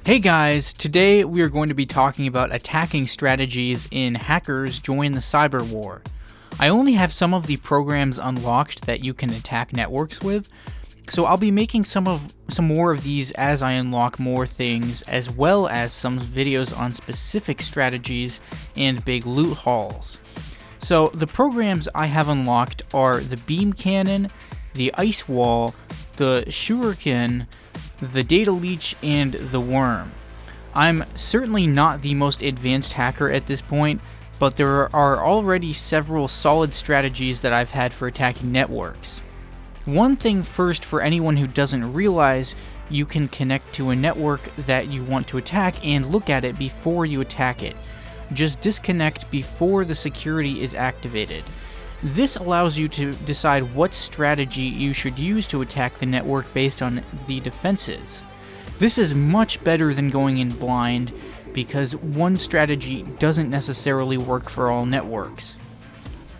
Hey guys, today we are going to be talking about attacking strategies in Hackers Join the Cyberwar. I only have some of the programs unlocked that you can attack networks with, so I'll be making some more of these as I unlock more things, as well as some videos on specific strategies and big loot hauls. So the programs I have unlocked are the Beam Cannon, the Ice Wall, the Shuriken, the Data Leech, and the Worm. I'm certainly not the most advanced hacker at this point, but there are already several solid strategies that I've had for attacking networks. One thing first, for anyone who doesn't realize, you can connect to a network that you want to attack and look at it before you attack it. Just disconnect before the security is activated. This allows you to decide what strategy you should use to attack the network based on the defenses. This is much better than going in blind, because one strategy doesn't necessarily work for all networks.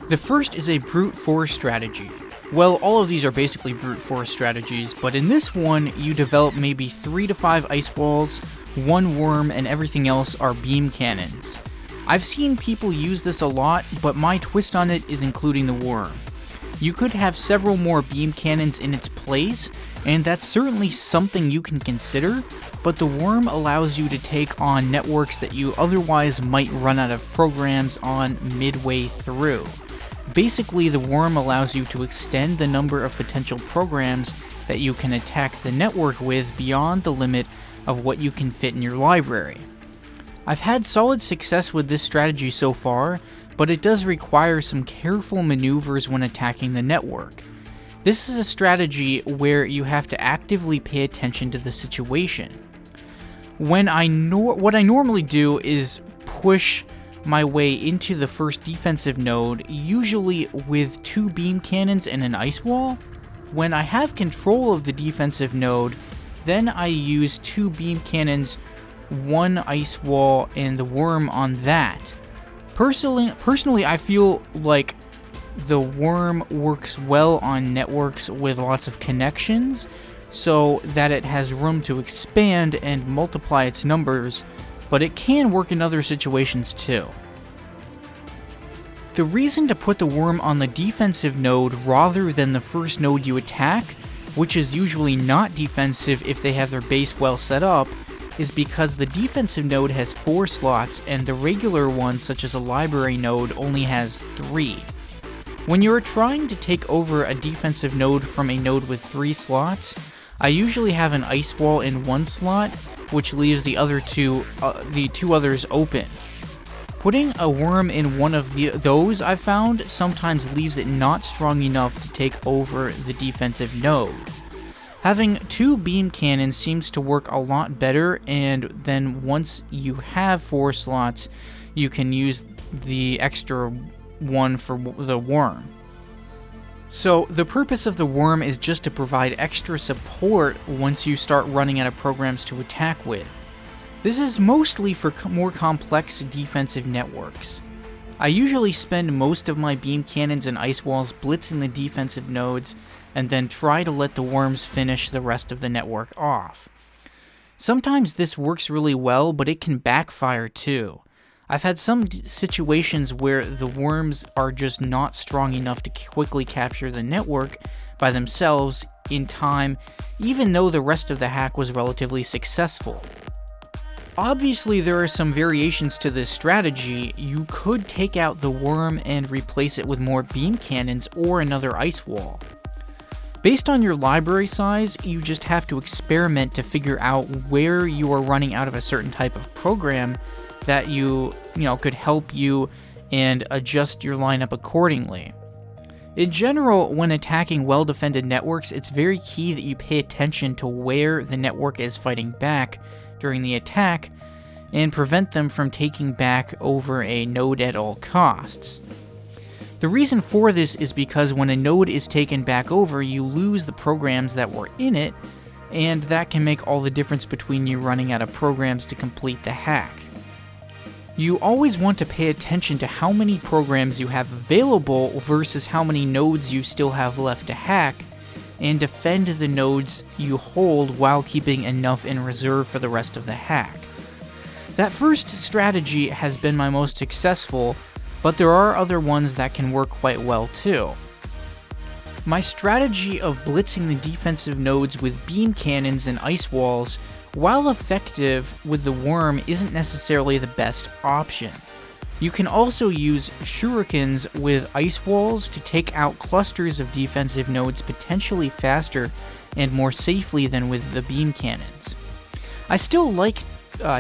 The first is a brute force strategy. Well, all of these are basically brute force strategies, but in this one, you develop maybe 3 to 5 ice walls, 1 worm, and everything else are beam cannons. I've seen people use this a lot, but my twist on it is including the worm. You could have several more beam cannons in its place, and that's certainly something you can consider, but the worm allows you to take on networks that you otherwise might run out of programs on midway through. Basically, the worm allows you to extend the number of potential programs that you can attack the network with beyond the limit of what you can fit in your library. I've had solid success with this strategy so far, but it does require some careful maneuvers when attacking the network. This is a strategy where you have to actively pay attention to the situation. What I normally do is push my way into the first defensive node, usually with 2 beam cannons and an ice wall. When I have control of the defensive node, then I use 2 beam cannons, 1 ice wall, and the worm on that. Personally, I feel like the worm works well on networks with lots of connections, so that it has room to expand and multiply its numbers, but it can work in other situations too. The reason to put the worm on the defensive node rather than the first node you attack, which is usually not defensive if they have their base well set up, is because the defensive node has 4 slots and the regular one, such as a library node, only has 3. When you're trying to take over a defensive node from a node with 3 slots, I usually have an ice wall in 1 slot, which leaves the two others open. Putting a worm in one of those, I've found, sometimes leaves it not strong enough to take over the defensive node. Having 2 beam cannons seems to work a lot better, and then once you have 4 slots, you can use the extra one for the worm. So the purpose of the worm is just to provide extra support once you start running out of programs to attack with. This is mostly for more complex defensive networks. I usually spend most of my beam cannons and ice walls blitzing the defensive nodes, and then try to let the worms finish the rest of the network off. Sometimes this works really well, but it can backfire too. I've had some situations where the worms are just not strong enough to quickly capture the network by themselves in time, even though the rest of the hack was relatively successful. Obviously, there are some variations to this strategy. You could take out the worm and replace it with more beam cannons or another ice wall. Based on your library size, you just have to experiment to figure out where you are running out of a certain type of program that you could help you, and adjust your lineup accordingly. In general, when attacking well-defended networks, it's very key that you pay attention to where the network is fighting back during the attack, and prevent them from taking back over a node at all costs. The reason for this is because when a node is taken back over, you lose the programs that were in it, and that can make all the difference between you running out of programs to complete the hack. You always want to pay attention to how many programs you have available versus how many nodes you still have left to hack, and defend the nodes you hold while keeping enough in reserve for the rest of the hack. That first strategy has been my most successful, but there are other ones that can work quite well too. My strategy of blitzing the defensive nodes with beam cannons and ice walls, while effective with the worm, isn't necessarily the best option. You can also use shurikens with ice walls to take out clusters of defensive nodes potentially faster and more safely than with the beam cannons. I still like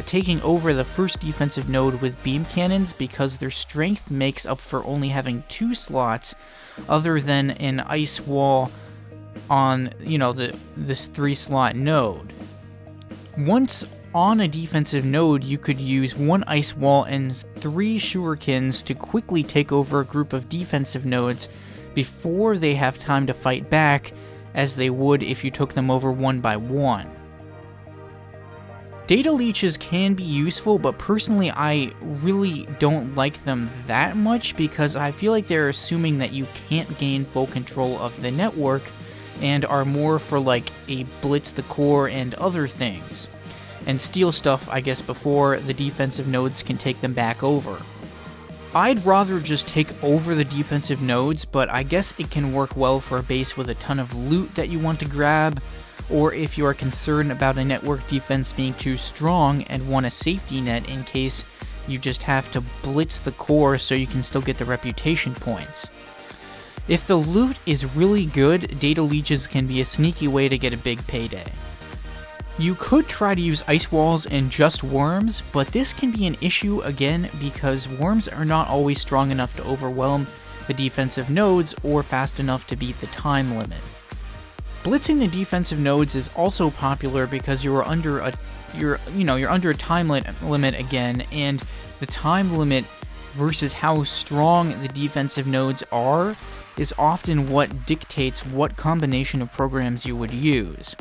taking over the first defensive node with beam cannons because their strength makes up for only having 2 slots other than an ice wall on, this 3-slot node. Once on a defensive node, you could use 1 ice wall and 3 shurikens to quickly take over a group of defensive nodes before they have time to fight back, as they would if you took them over one by one. Data leeches can be useful, but personally I really don't like them that much because I feel like they're assuming that you can't gain full control of the network and are more for like a blitz the core and other things, and steal stuff, I guess, before the defensive nodes can take them back over. I'd rather just take over the defensive nodes, but I guess it can work well for a base with a ton of loot that you want to grab, or if you are concerned about a network defense being too strong and want a safety net in case you just have to blitz the core so you can still get the reputation points. If the loot is really good, data leeches can be a sneaky way to get a big payday. You could try to use ice walls and just worms, but this can be an issue again because worms are not always strong enough to overwhelm the defensive nodes or fast enough to beat the time limit. Blitzing the defensive nodes is also popular because you're under a time limit again, and the time limit versus how strong the defensive nodes are is often what dictates what combination of programs you would use.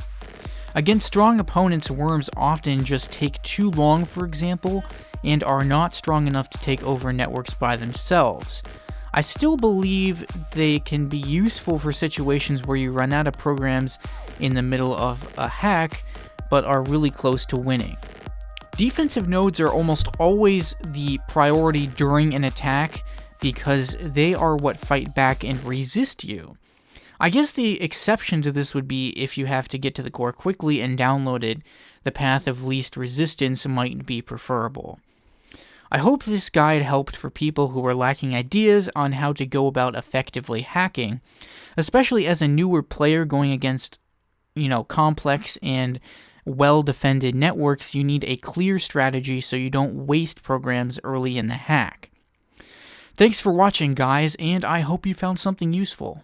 Against strong opponents, worms often just take too long, for example, and are not strong enough to take over networks by themselves. I still believe they can be useful for situations where you run out of programs in the middle of a hack, but are really close to winning. Defensive nodes are almost always the priority during an attack because they are what fight back and resist you. I guess the exception to this would be if you have to get to the core quickly and download it, the path of least resistance might be preferable. I hope this guide helped for people who are lacking ideas on how to go about effectively hacking, especially as a newer player going against, complex and well-defended networks. You need a clear strategy so you don't waste programs early in the hack. Thanks for watching, guys, and I hope you found something useful.